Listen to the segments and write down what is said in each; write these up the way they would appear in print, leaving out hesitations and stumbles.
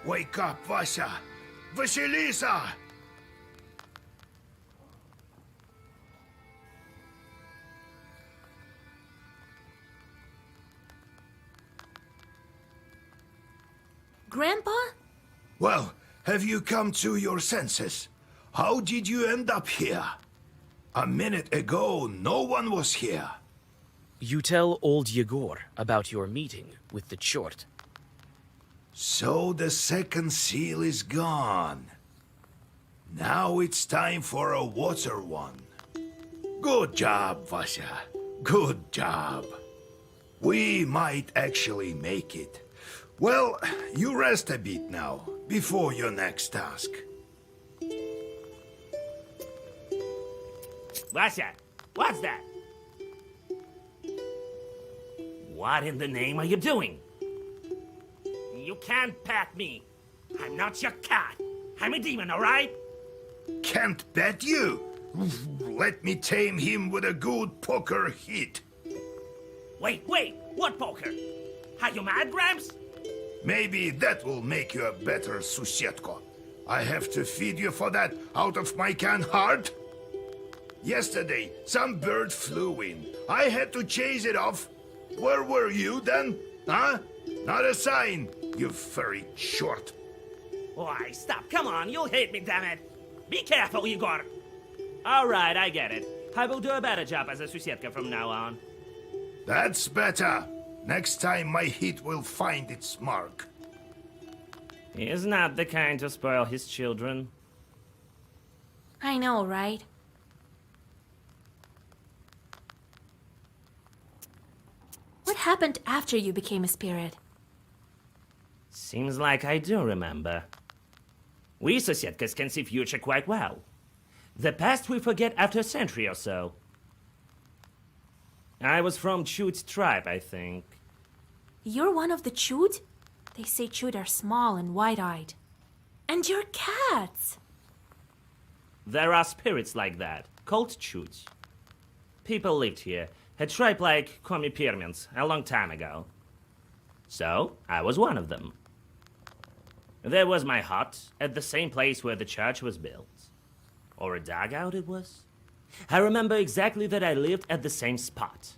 Wake up, Vasya! Vasilisa! Grandpa? Well, have you come to your senses? How did you end up here? A minute ago, no one was here. You tell old Yegor about your meeting with the Chort. So the second seal is gone. Now it's time for a water one. Good job, Vasya. Good job. We might actually make it. Well, you rest a bit now, before your next task. Vasya, what's that? What in the name are you doing? You can't pat me. I'm not your cat. I'm a demon, all right? Can't bet you. Let me tame him with a good poker hit. Wait, what poker? Are you mad, Gramps? Maybe that will make you a better Susetko. I have to feed you for that out of my can heart. Yesterday, some bird flew in. I had to chase it off. Where were you then? Huh? Not a sign, you furry short. Why, stop, come on, you'll hate me, damn it. Be careful, Igor. All right, I get it. I will do a better job as a Susetka from now on. That's better. Next time my hit will find its mark. He is not the kind to spoil his children. I know, right? What happened after you became a spirit? Seems like I do remember. We Susetkas can see future quite well. The past we forget after a century or so. I was from Chut's tribe, I think. You're one of the Chud? They say Chud are small and wide-eyed. And you're cats! There are spirits like that, called Chuts. People lived here, a tribe like Komi-Pyrmins, a long time ago. So, I was one of them. There was my hut, at the same place where the church was built. Or a dugout it was. I remember exactly that I lived at the same spot.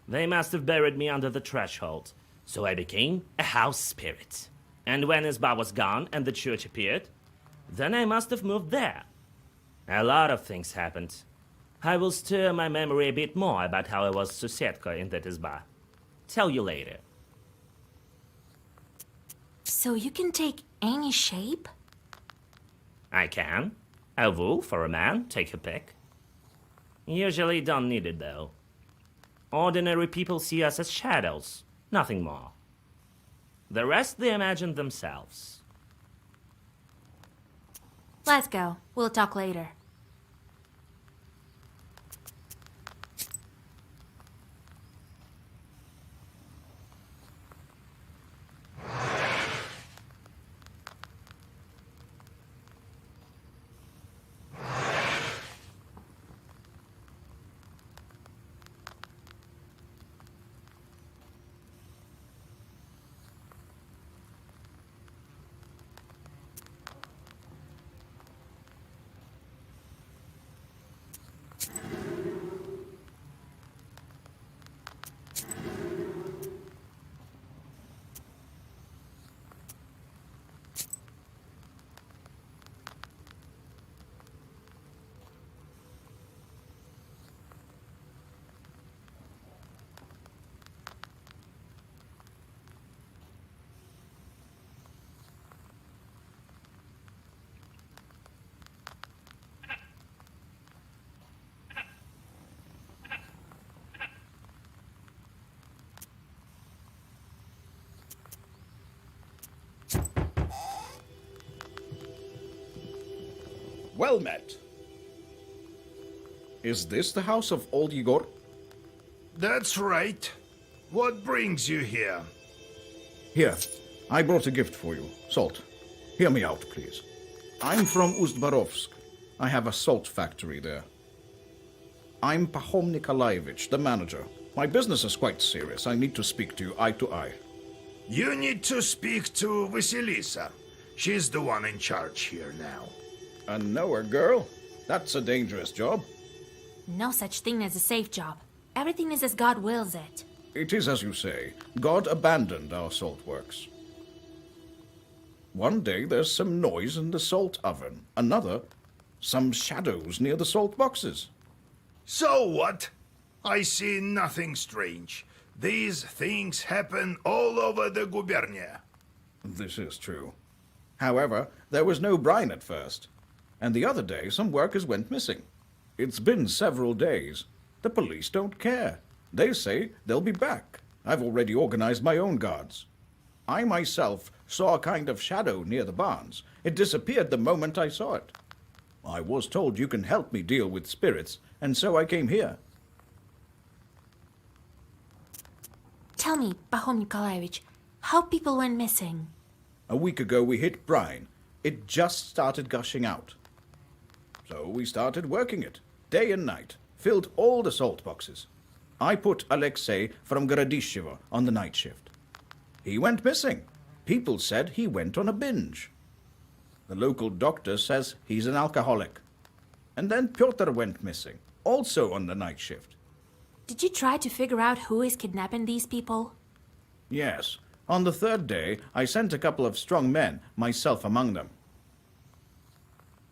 They must have buried me under the threshold, so I became a house spirit. And when Isba was gone and the church appeared, then I must have moved there. A lot of things happened. I will stir my memory a bit more about how I was Susetka in that Isba. Tell you later. So you can take any shape? I can. A wolf or a man, take your pick. Usually don't need it though. Ordinary people see us as shadows, nothing more. The rest they imagine themselves. Let's go. We'll talk later. Well met. Is this the house of old Igor? That's right. What brings you here? Here, I brought a gift for you. Salt. Hear me out, please. I'm from Ust-Barovsk. I have a salt factory there. I'm Pahom Nikolaevich, the manager. My business is quite serious. I need to speak to you eye to eye. You need to speak to Vasilisa. She's the one in charge here now. A knower girl? That's a dangerous job. No such thing as a safe job. Everything is as God wills it. It is as you say. God abandoned our salt works. One day there's some noise in the salt oven. Another, some shadows near the salt boxes. So what? I see nothing strange. These things happen all over the gubernia. This is true. However, there was no brine at first. And the other day, some workers went missing. It's been several days. The police don't care. They say they'll be back. I've already organized my own guards. I myself saw a kind of shadow near the barns. It disappeared the moment I saw it. I was told you can help me deal with spirits, and so I came here. Tell me, Pahom Nikolaevich, how people went missing? A week ago we hit brine. It just started gushing out. So we started working it, day and night, filled all the salt boxes. I put Alexei from Gorodishevo on the night shift. He went missing. People said he went on a binge. The local doctor says he's an alcoholic. And then Pyotr went missing, also on the night shift. Did you try to figure out who is kidnapping these people? Yes. On the third day, I sent a couple of strong men, myself among them.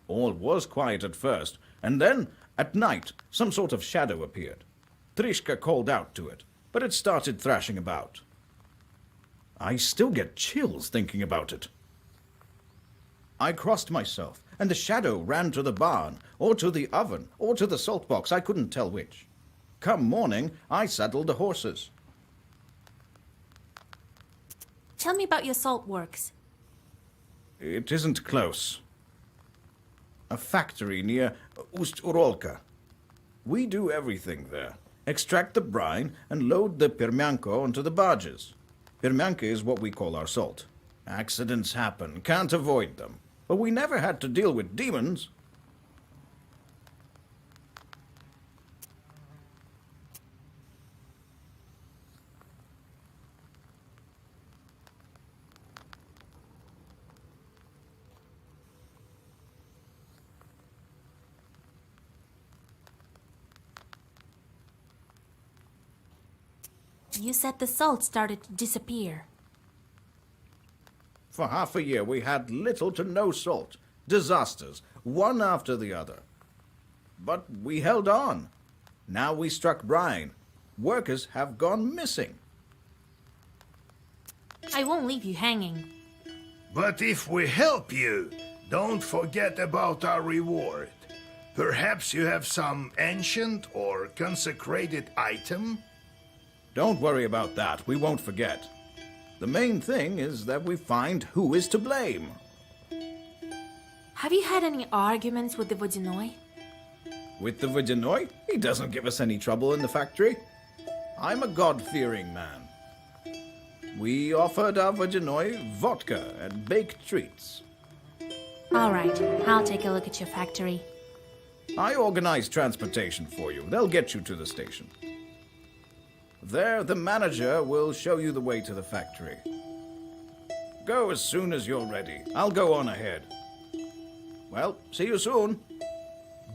All was quiet at first, and then, at night, some sort of shadow appeared. Trishka called out to it, but it started thrashing about. I still get chills thinking about it. I crossed myself, and the shadow ran to the barn, or to the oven, or to the salt box, I couldn't tell which. Come morning, I saddled the horses. Tell me about your salt works. It isn't close. A factory near Ust-Urolka. We do everything there. Extract the brine and load the permianko onto the barges. Permianka is what we call our salt. Accidents happen, can't avoid them. But we never had to deal with demons. You said the salt started to disappear. For half a year we had little to no salt. Disasters, one after the other. But we held on. Now we struck brine. Workers have gone missing. I won't leave you hanging. But if we help you, don't forget about our reward. Perhaps you have some ancient or consecrated item? Don't worry about that, we won't forget. The main thing is that we find who is to blame. Have you had any arguments with the Vodinoy? With the Vodinoy, he doesn't give us any trouble in the factory. I'm a God-fearing man. We offered our Vodinoy vodka and baked treats. All right, I'll take a look at your factory. I organized transportation for you. They'll get you to the station. There, the manager will show you the way to the factory. Go as soon as you're ready. I'll go on ahead. Well, see you soon.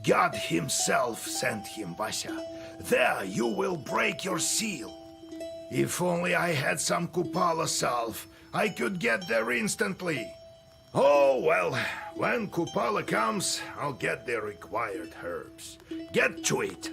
God himself sent him, Vasya. There you will break your seal. If only I had some Kupala salve, I could get there instantly. Oh, well, when Kupala comes, I'll get the required herbs. Get to it.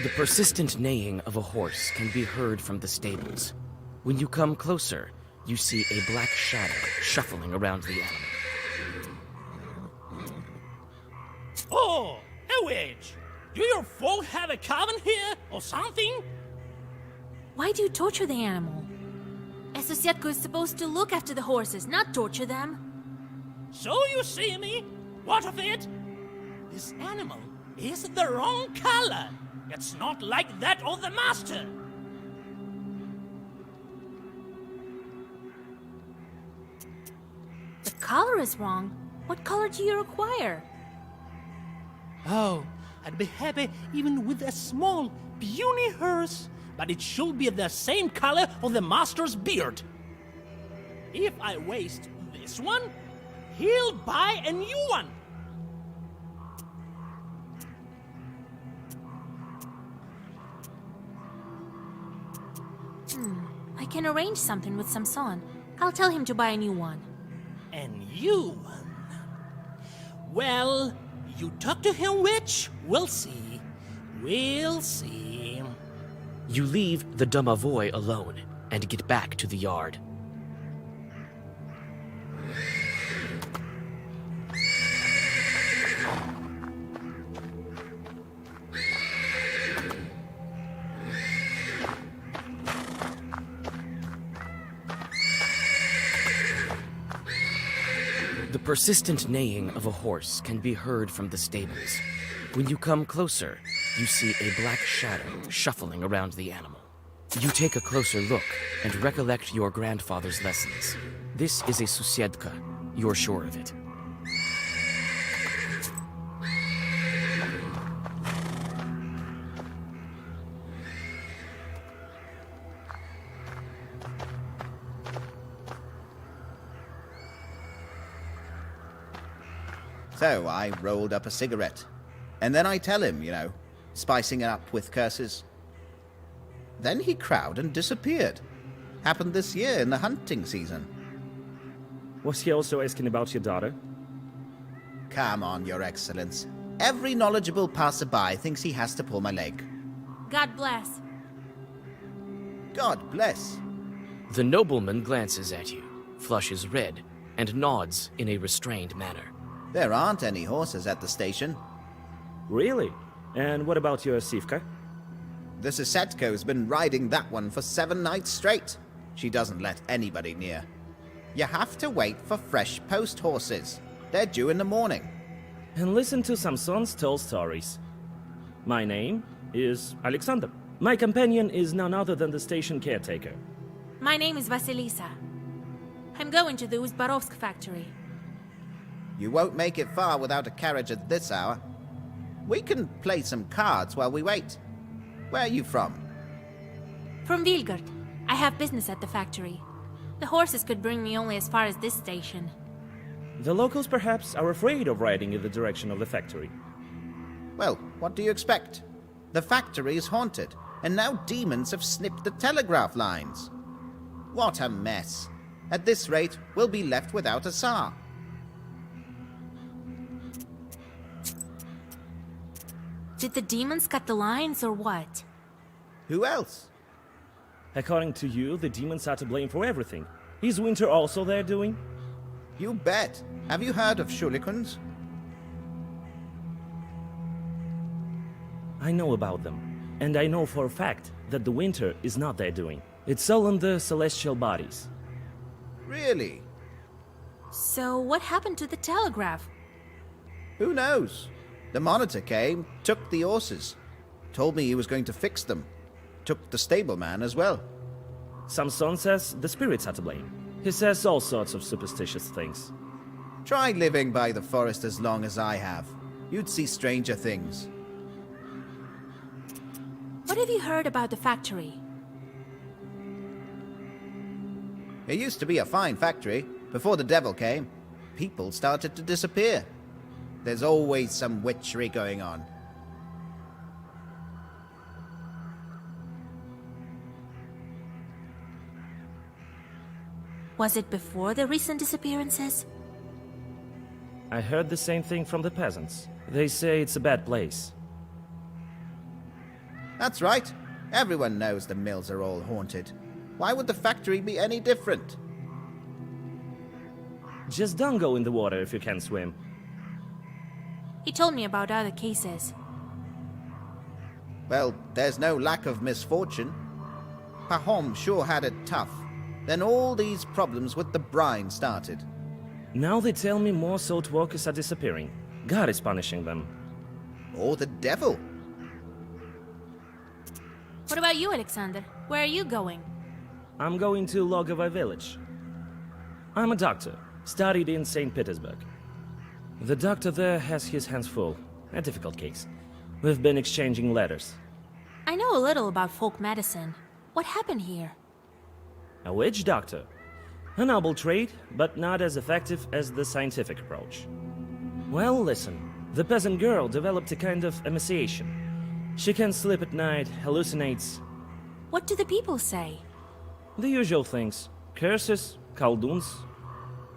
The persistent neighing of a horse can be heard from the stables. When you come closer, you see a black shadow shuffling around the animal. Oh, a witch! Do your folk have a coven here or something? Why do you torture the animal? A Sosiedko is supposed to look after the horses, not torture them. So you see me? What of it? This animal is the wrong color. It's not like that of the master. The color is wrong. What color do you require? Oh, I'd be happy even with a small, puny horse, but it should be the same color of the master's beard. If I waste this one, he'll buy a new one. I can arrange something with Samson. I'll tell him to buy a new one. A new one? Well, you talk to him, witch. We'll see. We'll see. You leave the Domovoy alone and get back to the yard. The persistent neighing of a horse can be heard from the stables. When you come closer, you see a black shadow shuffling around the animal. You take a closer look and recollect your grandfather's lessons. This is a Susiedka. You're sure of it. So I rolled up a cigarette. And then I tell him, spicing it up with curses. Then he crowed and disappeared. Happened this year in the hunting season. Was he also asking about your daughter? Come on, Your Excellence. Every knowledgeable passerby thinks he has to pull my leg. God bless. God bless. The nobleman glances at you, flushes red, and nods in a restrained manner. There aren't any horses at the station. Really? And what about your Sivka? The Susetko's been riding that one for 7 nights straight. She doesn't let anybody near. You have to wait for fresh post horses. They're due in the morning. And listen to Samson's tall stories. My name is Alexander. My companion is none other than the station caretaker. My name is Vasilisa. I'm going to the Uzbarovsk factory. You won't make it far without a carriage at this hour. We can play some cards while we wait. Where are you from? From Vilgard. I have business at the factory. The horses could bring me only as far as this station. The locals perhaps are afraid of riding in the direction of the factory. Well, what do you expect? The factory is haunted, and now demons have snipped the telegraph lines. What a mess. At this rate, we'll be left without a Tsar. Did the demons cut the lines or what? Who else? According to you, the demons are to blame for everything. Is winter also their doing? You bet. Have you heard of Shulikons? I know about them. And I know for a fact that the winter is not their doing. It's all in the celestial bodies. Really? So what happened to the telegraph? Who knows? The monitor came, took the horses. Told me he was going to fix them. Took the stableman as well. Samson says the spirits are to blame. He says all sorts of superstitious things. Try living by the forest as long as I have. You'd see stranger things. What have you heard about the factory? It used to be a fine factory. Before the devil came, people started to disappear. There's always some witchery going on. Was it before the recent disappearances? I heard the same thing from the peasants. They say it's a bad place. That's right. Everyone knows the mills are all haunted. Why would the factory be any different? Just don't go in the water if you can't swim. He told me about other cases. Well, there's no lack of misfortune. Pahom sure had it tough. Then all these problems with the brine started. Now they tell me more salt workers are disappearing. God is punishing them. Or the devil. What about you, Alexander? Where are you going? I'm going to Logovo village. I'm a doctor, studied in St. Petersburg. The doctor there has his hands full. A difficult case. We've been exchanging letters. I know a little about folk medicine. What happened here? A witch doctor. A noble trade, but not as effective as the scientific approach. Well, listen. The peasant girl developed a kind of emaciation. She can't sleep at night, hallucinates. What do the people say? The usual things. Curses, kolduns.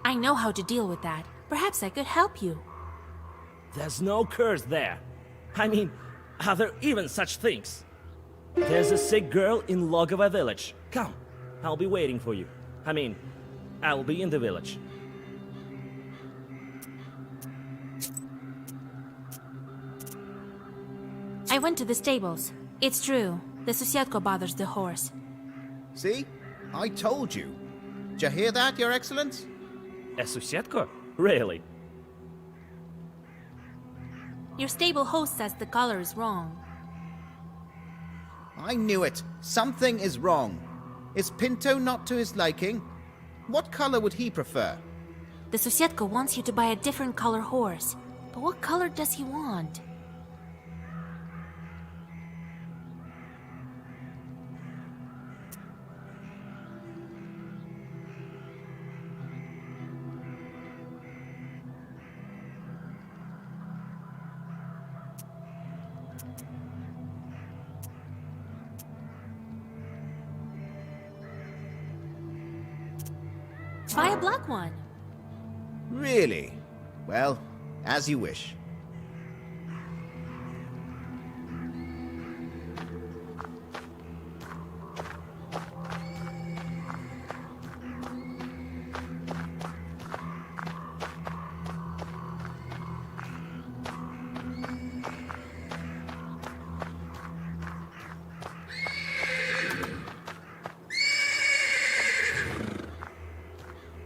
I know how to deal with that. Perhaps I could help you. There's no curse there. I mean, are there even such things? There's a sick girl in Logovo village. Come, I'll be waiting for you. I mean, I'll be in the village. I went to the stables. It's true. The Susiatko bothers the horse. See? I told you. Did you hear that, Your Excellence? A Susiatko? Really? Your stable host says the color is wrong. I knew it. Something is wrong. Is Pinto not to his liking? What color would he prefer? The Susiatko wants you to buy a different color horse. But what color does he want? Buy a black one. Really? Well, as you wish.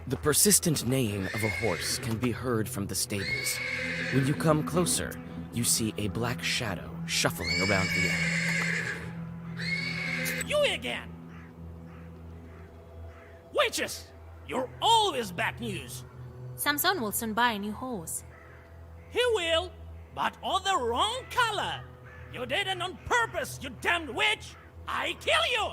The persistent neighing of a horse can be heard from the stables. When you come closer, you see a black shadow shuffling around the animal. You again! Witches! You're always bad news. Samson will soon buy a new horse. He will, but of the wrong color. You did it on purpose, you damned witch! I kill you!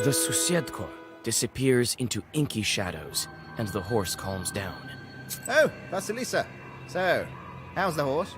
The Susiedko disappears into inky shadows, and the horse calms down. Oh, Vasilisa. So, how's the horse?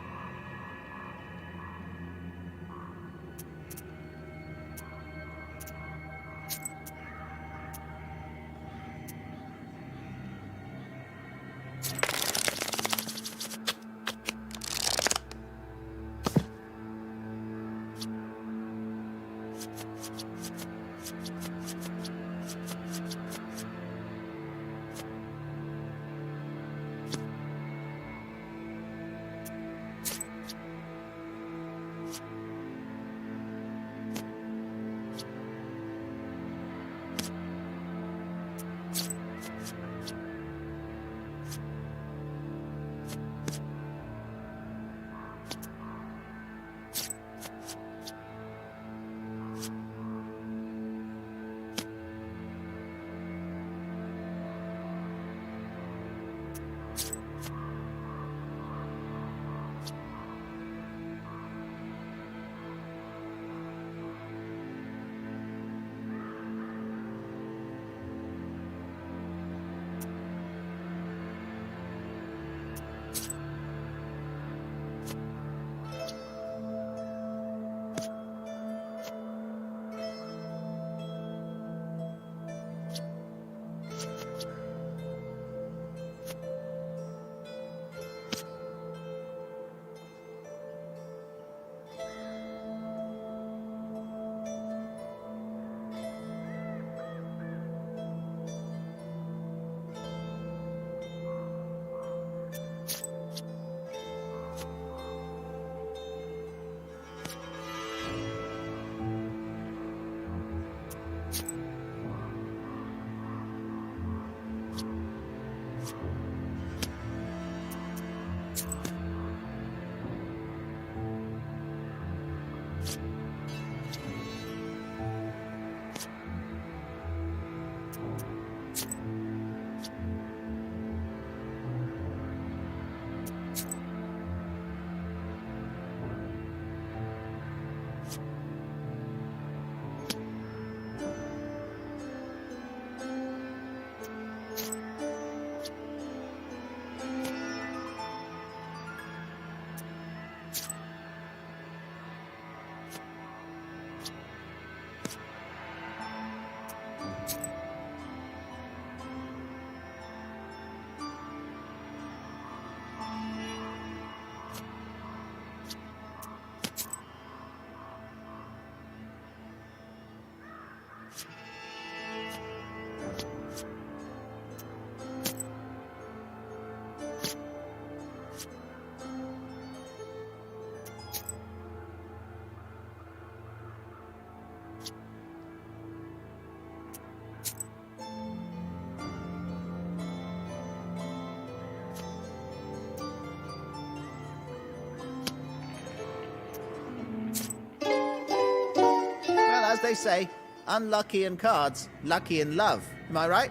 As they say, unlucky in cards, lucky in love. Am I right?